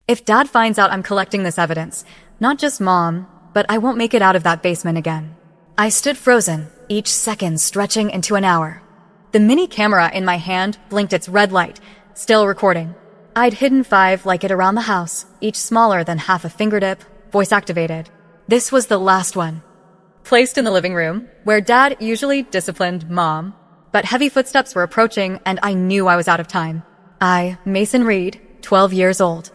If Dad finds out I'm collecting this evidence, not just Mom, but I won't make it out of that basement again. I stood frozen, each second stretching into an hour. The mini camera in my hand blinked its red light, still recording. I'd hidden 5 like it around the house, each smaller than half a fingertip, voice activated. This was the last one. Placed in the living room, where Dad usually disciplined Mom. But heavy footsteps were approaching, and I knew I was out of time. I, Mason Reed, 12 years old,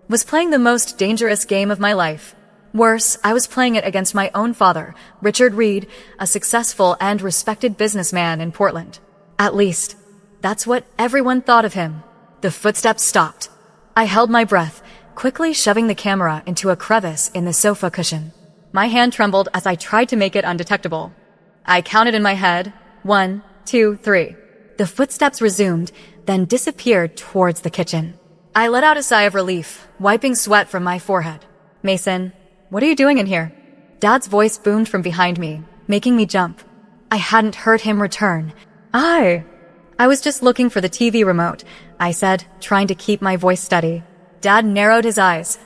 was playing the most dangerous game of my life. Worse, I was playing it against my own father, Richard Reed, a successful and respected businessman in Portland. At least, that's what everyone thought of him. The footsteps stopped. I held my breath, quickly shoving the camera into a crevice in the sofa cushion. My hand trembled as I tried to make it undetectable. I counted in my head, 1, 2, 3. The footsteps resumed, then disappeared towards the kitchen. I let out a sigh of relief, wiping sweat from my forehead. Mason, what are you doing in here? Dad's voice boomed from behind me, making me jump. I hadn't heard him return. I was just looking for the TV remote, I said, trying to keep my voice steady. Dad narrowed his eyes,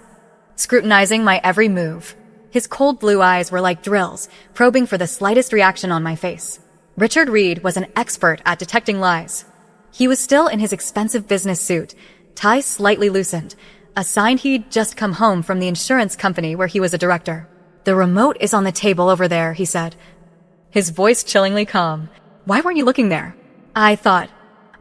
scrutinizing my every move. His cold blue eyes were like drills, probing for the slightest reaction on my face. Richard Reed was an expert at detecting lies. He was still in his expensive business suit, tie slightly loosened, a sign he'd just come home from the insurance company where he was a director. The remote is on the table over there, he said, his voice chillingly calm. Why weren't you looking there? I thought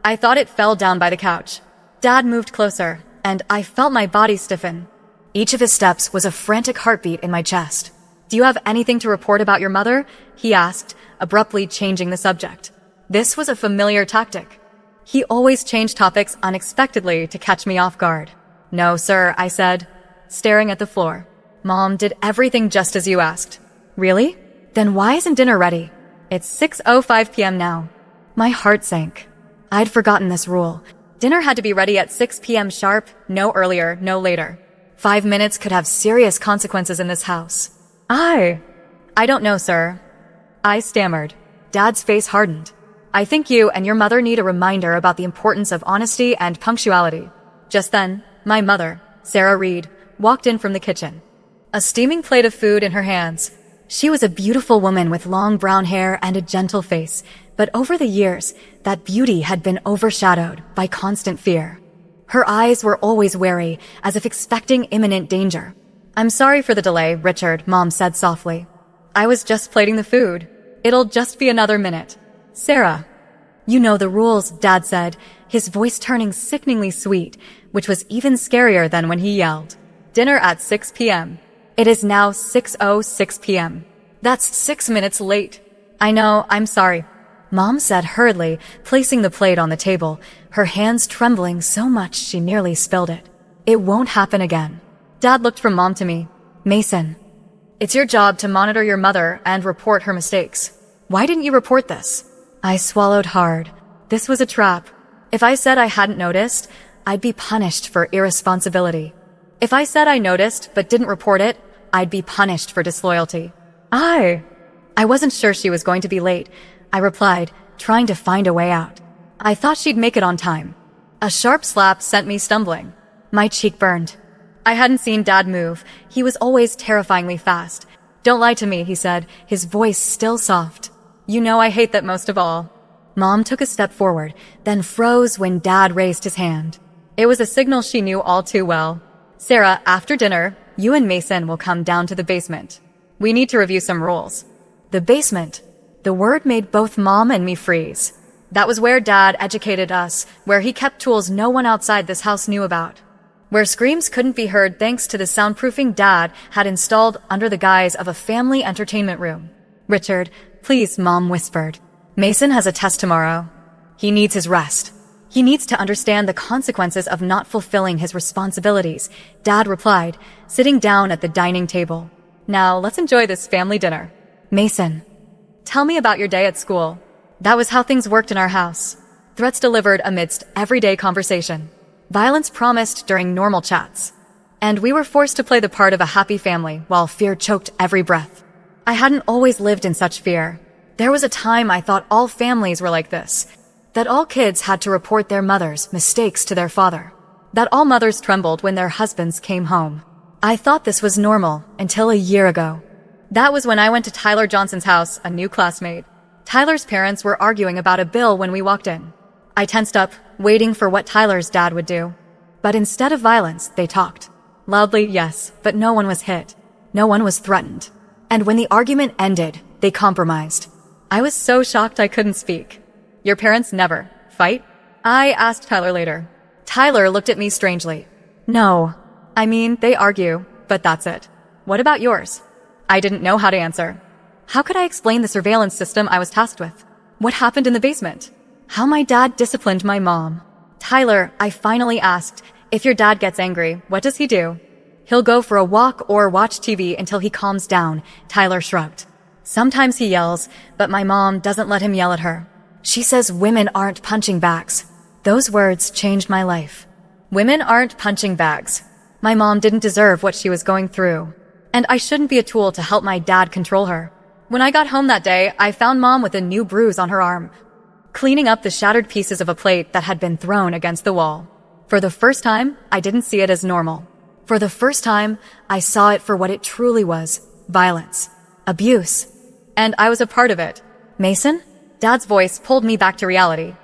it fell down by the couch. Dad moved closer, and I felt my body stiffen. Each of his steps was a frantic heartbeat in my chest. Do you have anything to report about your mother? He asked, abruptly changing the subject. This was a familiar tactic. He always changed topics unexpectedly to catch me off guard. No, sir, I said, staring at the floor. Mom did everything just as you asked. Really? Then why isn't dinner ready? It's 6:05 p.m. now. My heart sank. I'd forgotten this rule. Dinner had to be ready at 6 p.m. sharp, no earlier, no later. 5 minutes could have serious consequences in this house. I don't know, sir. I stammered. Dad's face hardened. I think you and your mother need a reminder about the importance of honesty and punctuality. Just then, my mother, Sarah Reed, walked in from the kitchen, a steaming plate of food in her hands. She was a beautiful woman with long brown hair and a gentle face, but over the years, that beauty had been overshadowed by constant fear. Her eyes were always wary, as if expecting imminent danger. I'm sorry for the delay, Richard, Mom said softly. I was just plating the food. It'll just be another minute. Sarah. You know the rules, Dad said, his voice turning sickeningly sweet, which was even scarier than when he yelled. Dinner at 6 p.m. It is now 6:06 p.m. That's 6 minutes late. I know, I'm sorry, Mom said hurriedly, placing the plate on the table, her hands trembling so much she nearly spilled it. It won't happen again. Dad looked from Mom to me. Mason, it's your job to monitor your mother and report her mistakes. Why didn't you report this? I swallowed hard. This was a trap. If I said I hadn't noticed, I'd be punished for irresponsibility. If I said I noticed but didn't report it, I'd be punished for disloyalty. I wasn't sure she was going to be late, I replied, trying to find a way out. I thought she'd make it on time. A sharp slap sent me stumbling. My cheek burned. I hadn't seen Dad move. He was always terrifyingly fast. Don't lie to me, he said, his voice still soft. You know I hate that most of all. Mom took a step forward, then froze when Dad raised his hand. It was a signal she knew all too well. Sarah, after dinner, you and Mason will come down to the basement. We need to review some rules. The basement. The word made both Mom and me freeze. That was where Dad educated us, where he kept tools no one outside this house knew about. Where screams couldn't be heard thanks to the soundproofing Dad had installed under the guise of a family entertainment room. Richard, please, Mom whispered. Mason has a test tomorrow. He needs his rest. He needs to understand the consequences of not fulfilling his responsibilities, Dad replied, sitting down at the dining table. Now, let's enjoy this family dinner. Mason, tell me about your day at school. That was how things worked in our house. Threats delivered amidst everyday conversation. Violence promised during normal chats. And we were forced to play the part of a happy family while fear choked every breath. I hadn't always lived in such fear. There was a time I thought all families were like this, that all kids had to report their mother's mistakes to their father. that all mothers trembled when their husbands came home. I thought this was normal until a year ago. That was when I went to Tyler Johnson's house, a new classmate. Tyler's parents were arguing about a bill when we walked in. I tensed up, waiting for what Tyler's dad would do. But instead of violence, they talked. Loudly, yes, but no one was hit. No one was threatened. And when the argument ended, they compromised. I was so shocked I couldn't speak. Your parents never fight? I asked Tyler later. Tyler looked at me strangely. No. I mean, they argue, but that's it. What about yours? I didn't know how to answer. How could I explain the surveillance system I was tasked with? What happened in the basement? How my dad disciplined my mom? Tyler, I finally asked, if your dad gets angry, what does he do? He'll go for a walk or watch TV until he calms down, Tyler shrugged. Sometimes he yells, but my mom doesn't let him yell at her. She says women aren't punching bags. Those words changed my life. Women aren't punching bags. My mom didn't deserve what she was going through. And I shouldn't be a tool to help my dad control her. When I got home that day, I found Mom with a new bruise on her arm, cleaning up the shattered pieces of a plate that had been thrown against the wall. For the first time, I didn't see it as normal. For the first time, I saw it for what it truly was: violence, abuse. And I was a part of it. Mason? Dad's voice pulled me back to reality.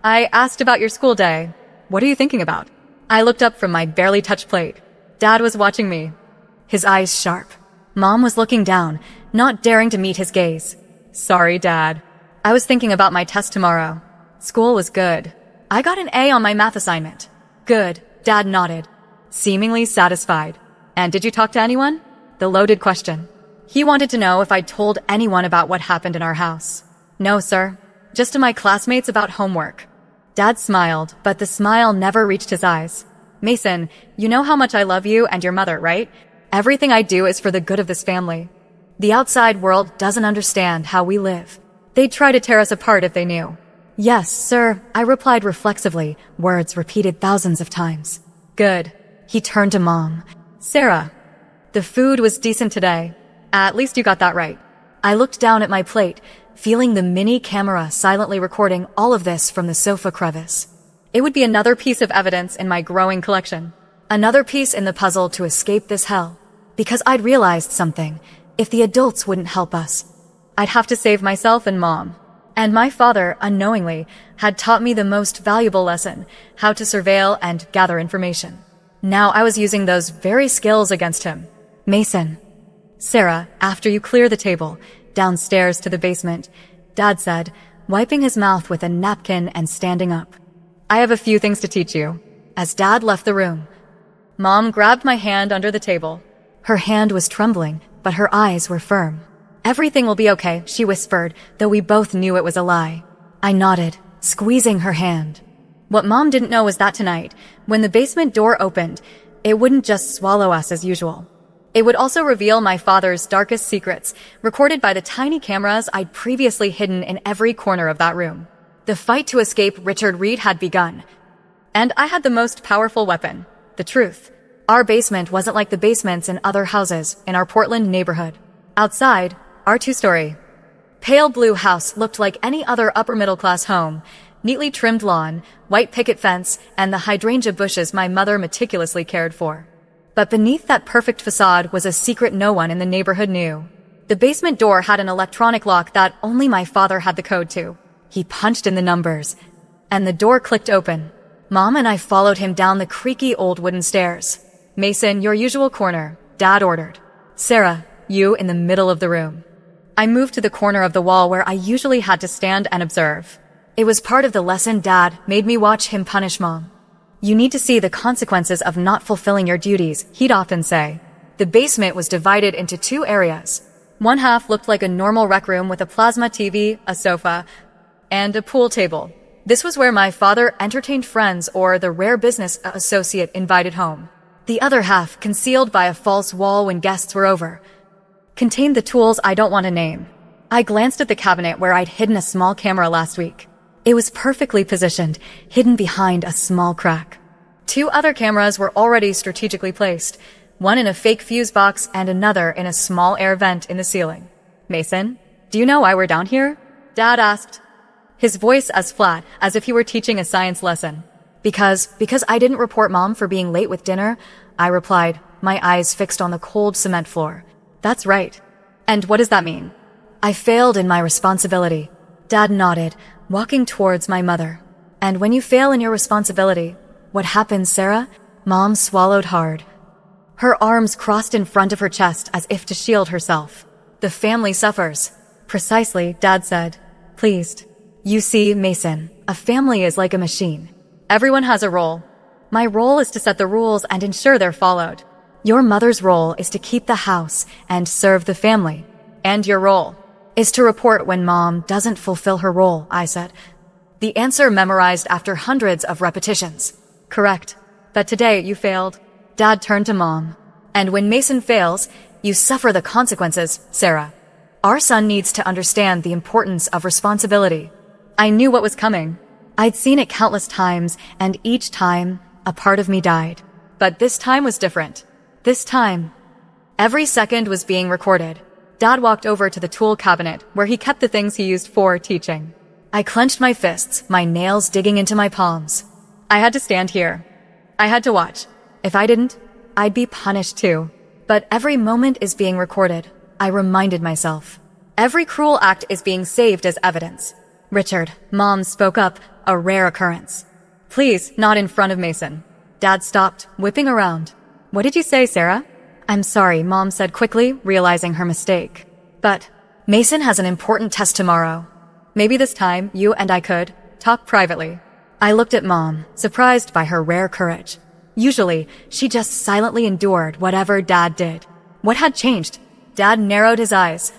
I asked about your school day. What are you thinking about? I looked up from my barely touched plate. Dad was watching me, his eyes sharp. Mom was looking down, not daring to meet his gaze. Sorry, Dad. I was thinking about my test tomorrow. School was good. I got an A on my math assignment. Good. Dad nodded, seemingly satisfied. And did you talk to anyone? The loaded question. He wanted to know if I'd told anyone about what happened in our house. No, sir. Just to my classmates about homework. Dad smiled, but the smile never reached his eyes. Mason, you know how much I love you and your mother, right? Everything I do is for the good of this family. The outside world doesn't understand how we live. They'd try to tear us apart if they knew. Yes, sir, I replied reflexively, words repeated thousands of times. Good. He turned to Mom. Sarah, the food was decent today. At least you got that right. I looked down at my plate, feeling the mini camera silently recording all of this from the sofa crevice. It would be another piece of evidence in my growing collection. Another piece in the puzzle to escape this hell. Because I'd realized something. If the adults wouldn't help us, I'd have to save myself and Mom. And my father, unknowingly, had taught me the most valuable lesson: how to surveil and gather information. Now I was using those very skills against him. Mason. Sarah, after you clear the table, downstairs to the basement, Dad said, wiping his mouth with a napkin and standing up. I have a few things to teach you. As Dad left the room, Mom grabbed my hand under the table. Her hand was trembling, but her eyes were firm. Everything will be okay, she whispered, though we both knew it was a lie. I nodded, squeezing her hand. What Mom didn't know was that tonight, when the basement door opened, it wouldn't just swallow us as usual. It would also reveal my father's darkest secrets, recorded by the tiny cameras I'd previously hidden in every corner of that room. The fight to escape Richard Reed had begun. And I had the most powerful weapon: the truth. Our basement wasn't like the basements in other houses in our Portland neighborhood. Outside, our two-story, pale blue house looked like any other upper-middle-class home: neatly trimmed lawn, white picket fence, and the hydrangea bushes my mother meticulously cared for. But beneath that perfect facade was a secret no one in the neighborhood knew. The basement door had an electronic lock that only my father had the code to. He punched in the numbers, and the door clicked open. Mom and I followed him down the creaky old wooden stairs. Mason, your usual corner, Dad ordered. Sarah, you in the middle of the room. I moved to the corner of the wall where I usually had to stand and observe. It was part of the lesson Dad made me watch him punish Mom. You need to see the consequences of not fulfilling your duties, he'd often say. The basement was divided into two areas. One half looked like a normal rec room with a plasma TV, a sofa, and a pool table. This was where my father entertained friends or the rare business associate invited home. The other half, concealed by a false wall when guests were over, contained the tools I don't want to name. I glanced at the cabinet where I'd hidden a small camera last week. It was perfectly positioned, hidden behind a small crack. Two other cameras were already strategically placed, one in a fake fuse box and another in a small air vent in the ceiling. Mason, do you know why we're down here? Dad asked, his voice as flat as if he were teaching a science lesson. Because I didn't report Mom for being late with dinner, I replied, my eyes fixed on the cold cement floor. That's right. And what does that mean? I failed in my responsibility. Dad nodded, walking towards my mother. And when you fail in your responsibility, what happens, Sarah? Mom swallowed hard. Her arms crossed in front of her chest as if to shield herself. The family suffers. Precisely, Dad said, pleased. You see, Mason, a family is like a machine. Everyone has a role. My role is to set the rules and ensure they're followed. Your mother's role is to keep the house and serve the family. And your role is to report when Mom doesn't fulfill her role, I said. The answer memorized after hundreds of repetitions. Correct. But today you failed. Dad turned to Mom. And when Mason fails, you suffer the consequences, Sarah. Our son needs to understand the importance of responsibility. I knew what was coming. I'd seen it countless times, and each time, a part of me died. But this time was different. This time, every second was being recorded. Dad walked over to the tool cabinet, where he kept the things he used for teaching. I clenched my fists, my nails digging into my palms. I had to stand here. I had to watch. If I didn't, I'd be punished too. But every moment is being recorded, I reminded myself. Every cruel act is being saved as evidence. Richard, Mom spoke up, a rare occurrence. Please, not in front of Mason. Dad stopped, whipping around. What did you say, Sarah? I'm sorry, Mom said quickly, realizing her mistake. But Mason has an important test tomorrow. Maybe this time, you and I could talk privately. I looked at Mom, surprised by her rare courage. Usually, she just silently endured whatever Dad did. What had changed? Dad narrowed his eyes,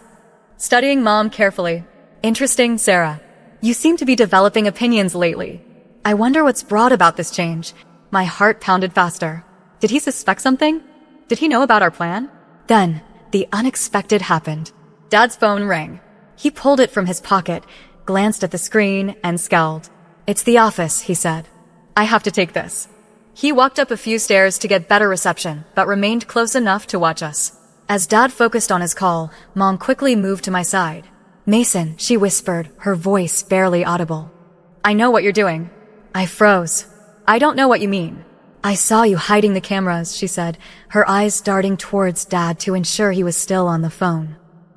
studying Mom carefully. Interesting, Sarah. You seem to be developing opinions lately. I wonder what's brought about this change. My heart pounded faster. Did he suspect something? Did he know about our plan? Then, the unexpected happened. Dad's phone rang. He pulled it from his pocket, glanced at the screen, and scowled. It's the office, he said. I have to take this. He walked up a few stairs to get better reception, but remained close enough to watch us. As Dad focused on his call, Mom quickly moved to my side. Mason, she whispered, her voice barely audible. I know what you're doing. I froze. I don't know what you mean. I saw you hiding the cameras, she said, her eyes darting towards Dad to ensure he was still on the phone.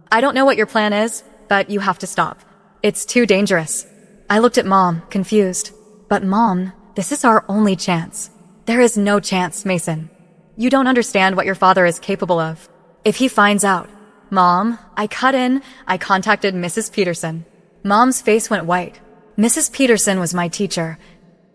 I don't know what your plan is, but you have to stop. It's too dangerous. I looked at Mom, confused. But Mom, this is our only chance. There is no chance, Mason. You don't understand what your father is capable of. If he finds out, Mom, I contacted Mrs. Peterson. Mom's face went white. Mrs. Peterson was my teacher,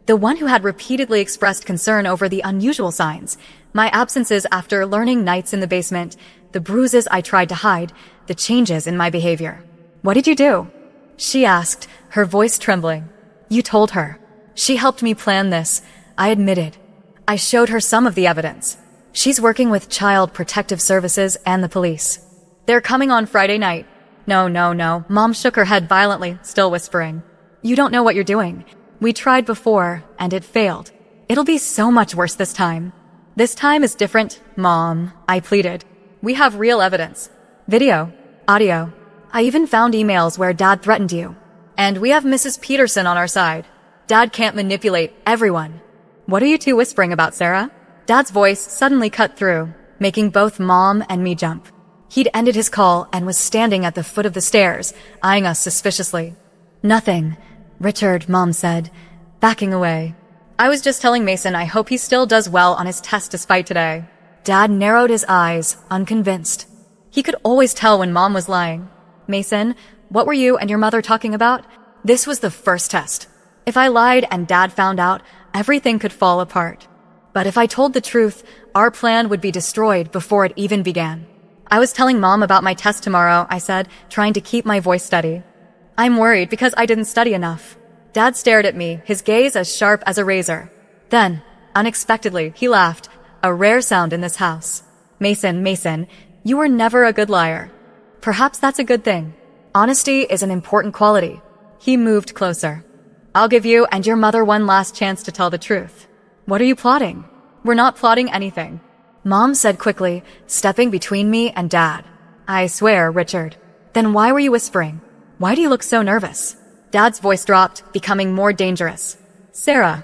the one who had repeatedly expressed concern over the unusual signs, my absences after learning nights in the basement, the bruises I tried to hide, the changes in my behavior. What did you do? She asked, her voice trembling. You told her. She helped me plan this, I admitted. I showed her some of the evidence. She's working with Child Protective Services and the police. They're coming on Friday night. No. Mom shook her head violently, still whispering. You don't know what you're doing. We tried before, and it failed. It'll be so much worse this time. This time is different, Mom, I pleaded. We have real evidence. Video, audio. I even found emails where Dad threatened you. And we have Mrs. Peterson on our side. Dad can't manipulate everyone. What are you two whispering about, Sarah? Dad's voice suddenly cut through, making both Mom and me jump. He'd ended his call and was standing at the foot of the stairs, eyeing us suspiciously. Nothing, Richard, Mom said, backing away. I was just telling Mason I hope he still does well on his test despite today. Dad narrowed his eyes, unconvinced. He could always tell when Mom was lying. Mason, what were you and your mother talking about? This was the first test. If I lied and Dad found out, everything could fall apart. But if I told the truth, our plan would be destroyed before it even began. I was telling Mom about my test tomorrow, I said, trying to keep my voice steady. I'm worried because I didn't study enough. Dad stared at me, his gaze as sharp as a razor. Then, unexpectedly, he laughed, a rare sound in this house. Mason, you were never a good liar. Perhaps that's a good thing. Honesty is an important quality. He moved closer. I'll give you and your mother one last chance to tell the truth. What are you plotting? We're not plotting anything. Mom said quickly, stepping between me and Dad. I swear, Richard. Then why were you whispering? Why do you look so nervous? Dad's voice dropped, becoming more dangerous. Sarah,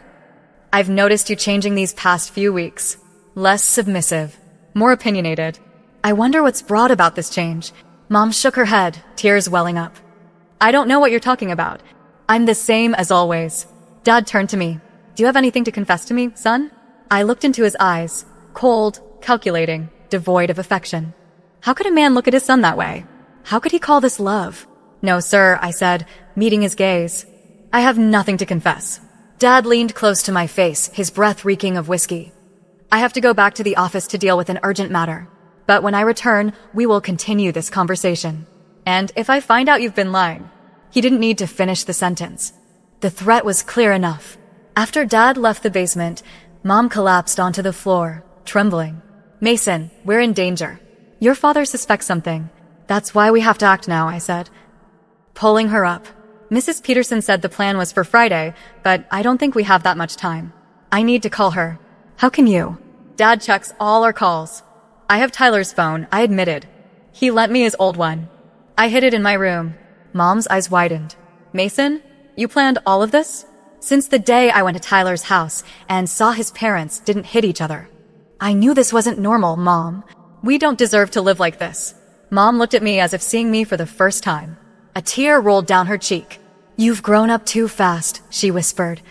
I've noticed you changing these past few weeks. Less submissive, more opinionated. I wonder what's brought about this change. Mom shook her head, tears welling up. I don't know what you're talking about. I'm the same as always. Dad turned to me. Do you have anything to confess to me, son? I looked into his eyes, cold, calculating, devoid of affection. How could a man look at his son that way? How could he call this love? No, sir, I said, meeting his gaze. I have nothing to confess. Dad leaned close to my face, his breath reeking of whiskey. I have to go back to the office to deal with an urgent matter. But when I return, we will continue this conversation. And if I find out you've been lying, he didn't need to finish the sentence. The threat was clear enough. After Dad left the basement, Mom collapsed onto the floor, trembling. Mason, we're in danger. Your father suspects something. That's why we have to act now, I said. Pulling her up. Mrs. Peterson said the plan was for Friday, but I don't think we have that much time. I need to call her. How can you? Dad checks all our calls. I have Tyler's phone, I admitted. He lent me his old one. I hid it in my room. Mom's eyes widened. Mason, you planned all of this? Since the day I went to Tyler's house and saw his parents didn't hit each other. I knew this wasn't normal, Mom. We don't deserve to live like this. Mom looked at me as if seeing me for the first time. A tear rolled down her cheek. You've grown up too fast, she whispered,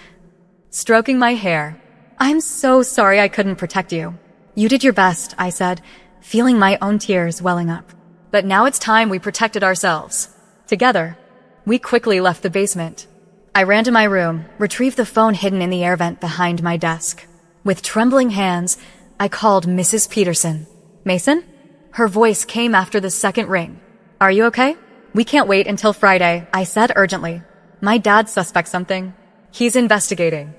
stroking my hair. I'm so sorry I couldn't protect you. You did your best, I said, feeling my own tears welling up. But now it's time we protected ourselves. Together. We quickly left the basement. I ran to my room, retrieved the phone hidden in the air vent behind my desk. With trembling hands, I called Mrs. Peterson. Mason? Her voice came after the second ring. Are you okay? We can't wait until Friday, I said urgently. My dad suspects something. He's investigating.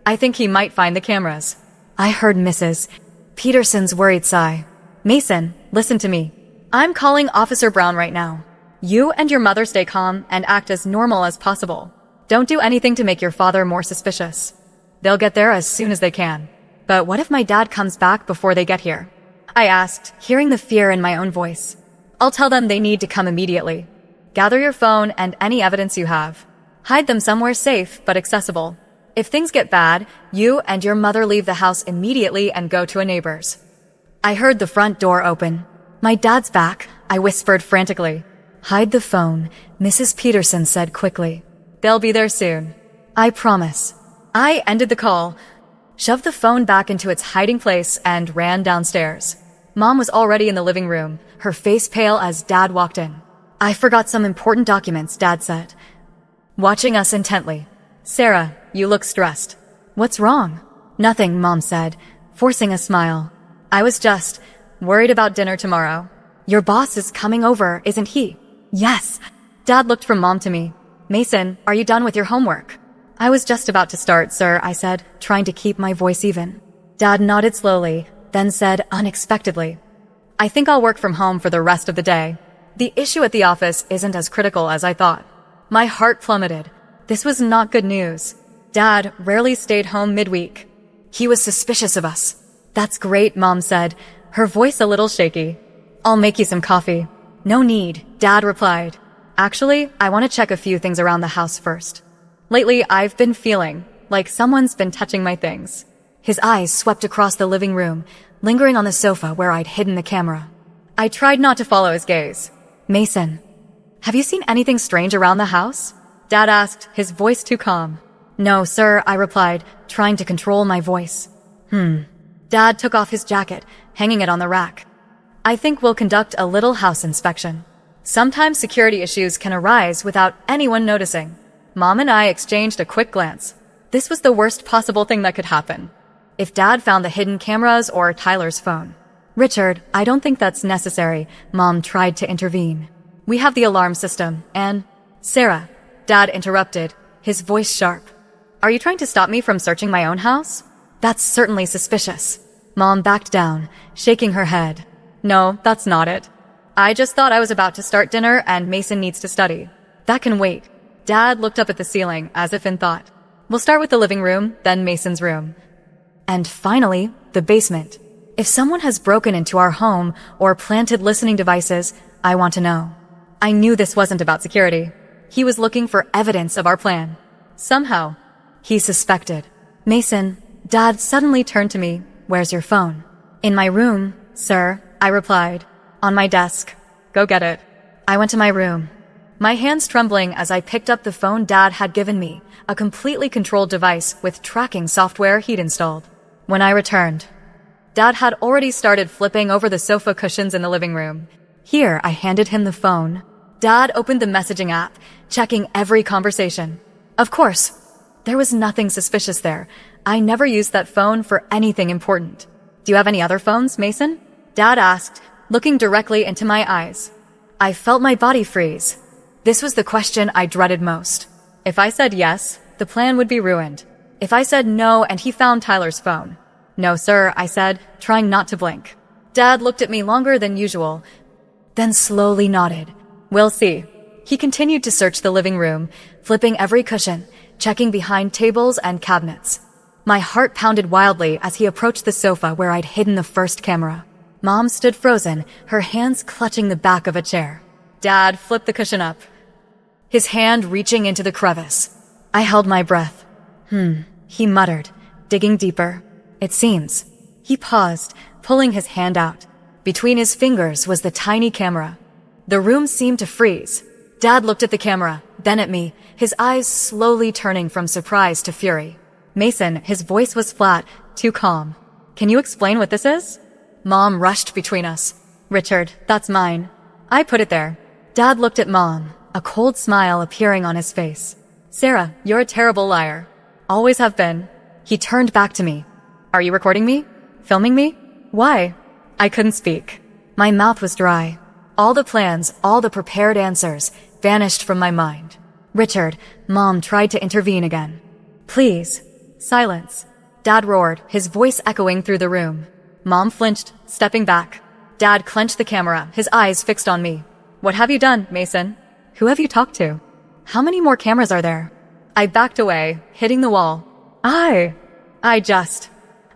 I think he might find the cameras. I heard Mrs. Peterson's worried sigh. Mason, listen to me. I'm calling Officer Brown right now. You and your mother stay calm and act as normal as possible. Don't do anything to make your father more suspicious. They'll get there as soon as they can. But what if my dad comes back before they get here? I asked, hearing the fear in my own voice. I'll tell them they need to come immediately. Gather your phone and any evidence you have. Hide them somewhere safe but accessible. If things get bad, you and your mother leave the house immediately and go to a neighbor's. I heard the front door open. My dad's back, I whispered frantically. Hide the phone, Mrs. Peterson said quickly. They'll be there soon. I promise. I ended the call, shoved the phone back into its hiding place, and ran downstairs. Mom was already in the living room, her face pale as Dad walked in. I forgot some important documents, Dad said, watching us intently. Sarah, you look stressed. What's wrong? Nothing, Mom said, forcing a smile. I was just worried about dinner tomorrow. Your boss is coming over, isn't he? Yes. Dad looked from Mom to me. Mason, are you done with your homework? I was just about to start, sir, I said, trying to keep my voice even. Dad nodded slowly, then said unexpectedly, I think I'll work from home for the rest of the day. The issue at the office isn't as critical as I thought. My heart plummeted. This was not good news. Dad rarely stayed home midweek. He was suspicious of us. That's great, Mom said, her voice a little shaky. I'll make you some coffee. No need, Dad replied. Actually, I want to check a few things around the house first. Lately, I've been feeling like someone's been touching my things. His eyes swept across the living room, lingering on the sofa where I'd hidden the camera. I tried not to follow his gaze. Mason, have you seen anything strange around the house? Dad asked, his voice too calm. No, sir, I replied, trying to control my voice. Dad took off his jacket, hanging it on the rack. I think we'll conduct a little house inspection. Sometimes security issues can arise without anyone noticing. Mom and I exchanged a quick glance. This was the worst possible thing that could happen. If Dad found the hidden cameras or Tyler's phone. Richard, I don't think that's necessary, Mom tried to intervene. We have the alarm system, and... Sarah, Dad interrupted, his voice sharp. Are you trying to stop me from searching my own house? That's certainly suspicious. Mom backed down, shaking her head. No, that's not it. I just thought I was about to start dinner and Mason needs to study. That can wait. Dad looked up at the ceiling as if in thought. We'll start with the living room, then Mason's room. And finally, the basement. If someone has broken into our home or planted listening devices, I want to know. I knew this wasn't about security. He was looking for evidence of our plan. Somehow, he suspected. Mason, Dad suddenly turned to me. Where's your phone? In my room, sir, I replied. On my desk. Go get it. I went to my room, my hands trembling as I picked up the phone Dad had given me, a completely controlled device with tracking software he'd installed. When I returned, Dad had already started flipping over the sofa cushions in the living room. Here, I handed him the phone. Dad opened the messaging app, checking every conversation. Of course, there was nothing suspicious there. I never used that phone for anything important. Do you have any other phones, Mason? Dad asked, looking directly into my eyes. I felt my body freeze. This was the question I dreaded most. If I said yes, the plan would be ruined. If I said no and he found Tyler's phone. No, sir, I said, trying not to blink. Dad looked at me longer than usual, then slowly nodded. We'll see. He continued to search the living room, flipping every cushion, checking behind tables and cabinets. My heart pounded wildly as he approached the sofa where I'd hidden the first camera. Mom stood frozen, her hands clutching the back of a chair. Dad flipped the cushion up, his hand reaching into the crevice. I held my breath. He muttered, digging deeper. It seems. He paused, pulling his hand out. Between his fingers was the tiny camera. The room seemed to freeze. Dad looked at the camera, then at me, his eyes slowly turning from surprise to fury. Mason, his voice was flat, too calm. Can you explain what this is? Mom rushed between us. Richard, that's mine. I put it there. Dad looked at Mom, a cold smile appearing on his face. Sarah, you're a terrible liar. Always have been. He turned back to me. Are you recording me? Filming me? Why? I couldn't speak. My mouth was dry. All the plans, all the prepared answers, vanished from my mind. Richard, Mom tried to intervene again. Please. Silence. Dad roared, his voice echoing through the room. Mom flinched, stepping back. Dad clenched the camera, his eyes fixed on me. What have you done, Mason? Who have you talked to? How many more cameras are there? I backed away, hitting the wall. I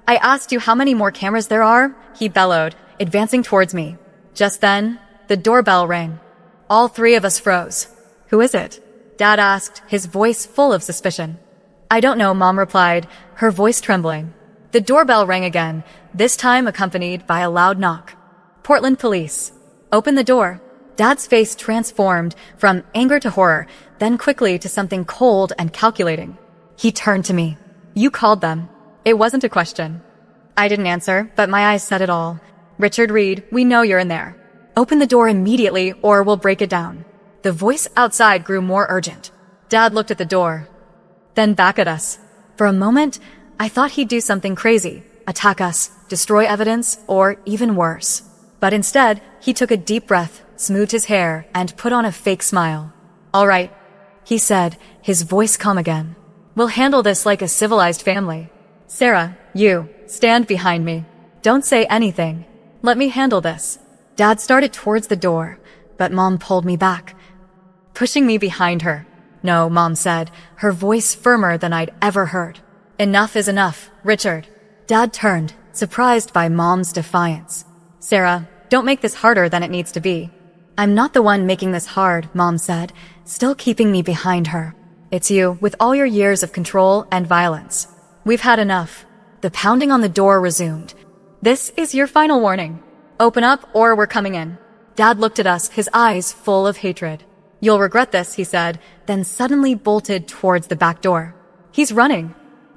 asked you how many more cameras there are, he bellowed, advancing towards me. Just then, the doorbell rang. All three of us froze. Who is it? Dad asked, his voice full of suspicion. I don't know, Mom replied, her voice trembling. The doorbell rang again, this time accompanied by a loud knock. Portland police. Open the door. Dad's face transformed from anger to horror, then quickly to something cold and calculating. He turned to me. You called them. It wasn't a question. I didn't answer, but my eyes said it all. Richard Reed, we know you're in there. Open the door immediately or we'll break it down. The voice outside grew more urgent. Dad looked at the door, then back at us. For a moment, I thought he'd do something crazy, attack us, destroy evidence, or even worse. But instead, he took a deep breath, smoothed his hair, and put on a fake smile. All right, he said, his voice calm again. We'll handle this like a civilized family. Sarah, you, stand behind me. Don't say anything. Let me handle this. Dad started towards the door, but Mom pulled me back, pushing me behind her. No, Mom said, her voice firmer than I'd ever heard. Enough is enough, Richard. Dad turned, surprised by Mom's defiance. Sarah, don't make this harder than it needs to be. I'm not the one making this hard, Mom said, still keeping me behind her. It's you, with all your years of control and violence. We've had enough. The pounding on the door resumed. This is your final warning. Open up or we're coming in. Dad looked at us, his eyes full of hatred. You'll regret this, he said, then suddenly bolted towards the back door. He's running.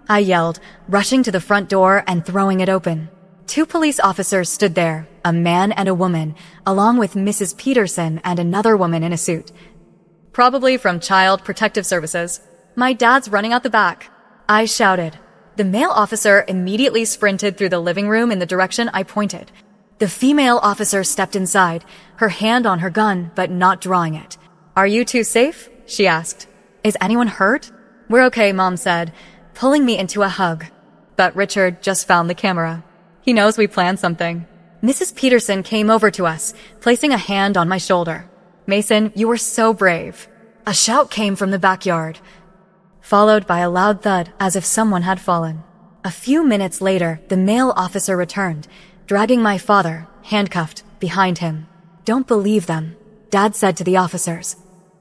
I yelled, rushing to the front door and throwing it open. 2 police officers stood there, a man and a woman, along with Mrs. Peterson and another woman in a suit. Probably from Child Protective Services. My dad's running out the back. I shouted. The male officer immediately sprinted through the living room in the direction I pointed. The female officer stepped inside, her hand on her gun, but not drawing it. Are you two safe? She asked. Is anyone hurt? We're okay, Mom said, pulling me into a hug. But Richard just found the camera. He knows we planned something. Mrs. Peterson came over to us, placing a hand on my shoulder. Mason, you were so brave. A shout came from the backyard, followed by a loud thud as if someone had fallen. A few minutes later, the male officer returned, dragging my father, handcuffed, behind him. Don't believe them, Dad said to the officers,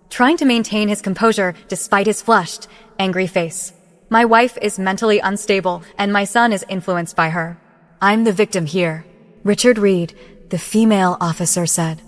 trying to maintain his composure despite his flushed, angry face. My wife is mentally unstable, and my son is influenced by her. I'm the victim here. Richard Reed, the female officer, said.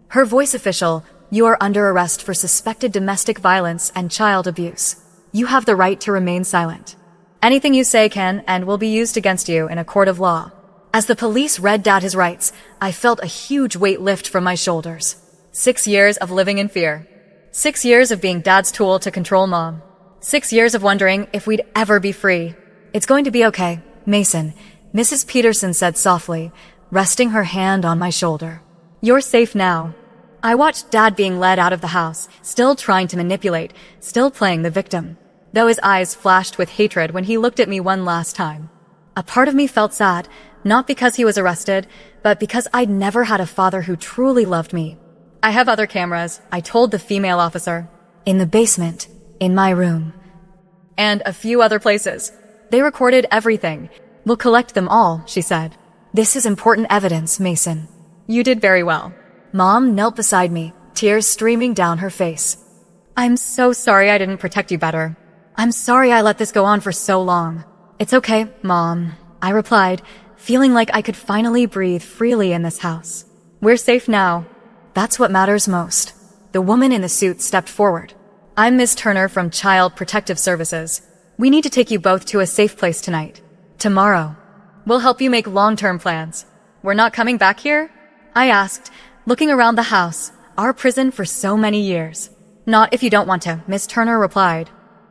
Her voice official, you are under arrest for suspected domestic violence and child abuse. You have the right to remain silent. Anything you say can and will be used against you in a court of law. As the police read Dad his rights, I felt a huge weight lift from my shoulders. 6 years of living in fear. 6 years of being Dad's tool to control Mom. 6 years of wondering if we'd ever be free. It's going to be okay, Mason, Mrs. Peterson said softly, resting her hand on my shoulder. You're safe now. I watched Dad being led out of the house, still trying to manipulate, still playing the victim, though his eyes flashed with hatred when he looked at me one last time. A part of me felt sad, not because he was arrested, but because I'd never had a father who truly loved me. I have other cameras, I told the female officer. In the basement, in my room. And a few other places. They recorded everything. We'll collect them all, she said. This is important evidence, Mason. You did very well. Mom knelt beside me, tears streaming down her face. I'm so sorry I didn't protect you better. I'm sorry I let this go on for so long. It's okay, Mom, I replied, feeling like I could finally breathe freely in this house. We're safe now. That's what matters most. The woman in the suit stepped forward. I'm Miss Turner from Child Protective Services. We need to take you both to a safe place tonight. Tomorrow. We'll help you make long-term plans. We're not coming back here? I asked, looking around the house, our prison for so many years. Not if you don't want to, Miss Turner replied.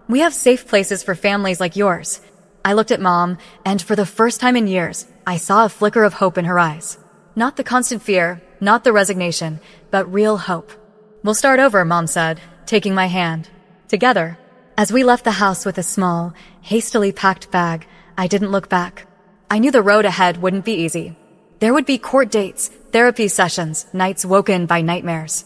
We have safe places for families like yours. I looked at Mom, and for the first time in years, I saw a flicker of hope in her eyes. Not the constant fear, not the resignation, but real hope. We'll start over, Mom said, taking my hand. Together. As we left the house with a small, hastily packed bag, I didn't look back. I knew the road ahead wouldn't be easy. There would be court dates, therapy sessions, nights woken by nightmares.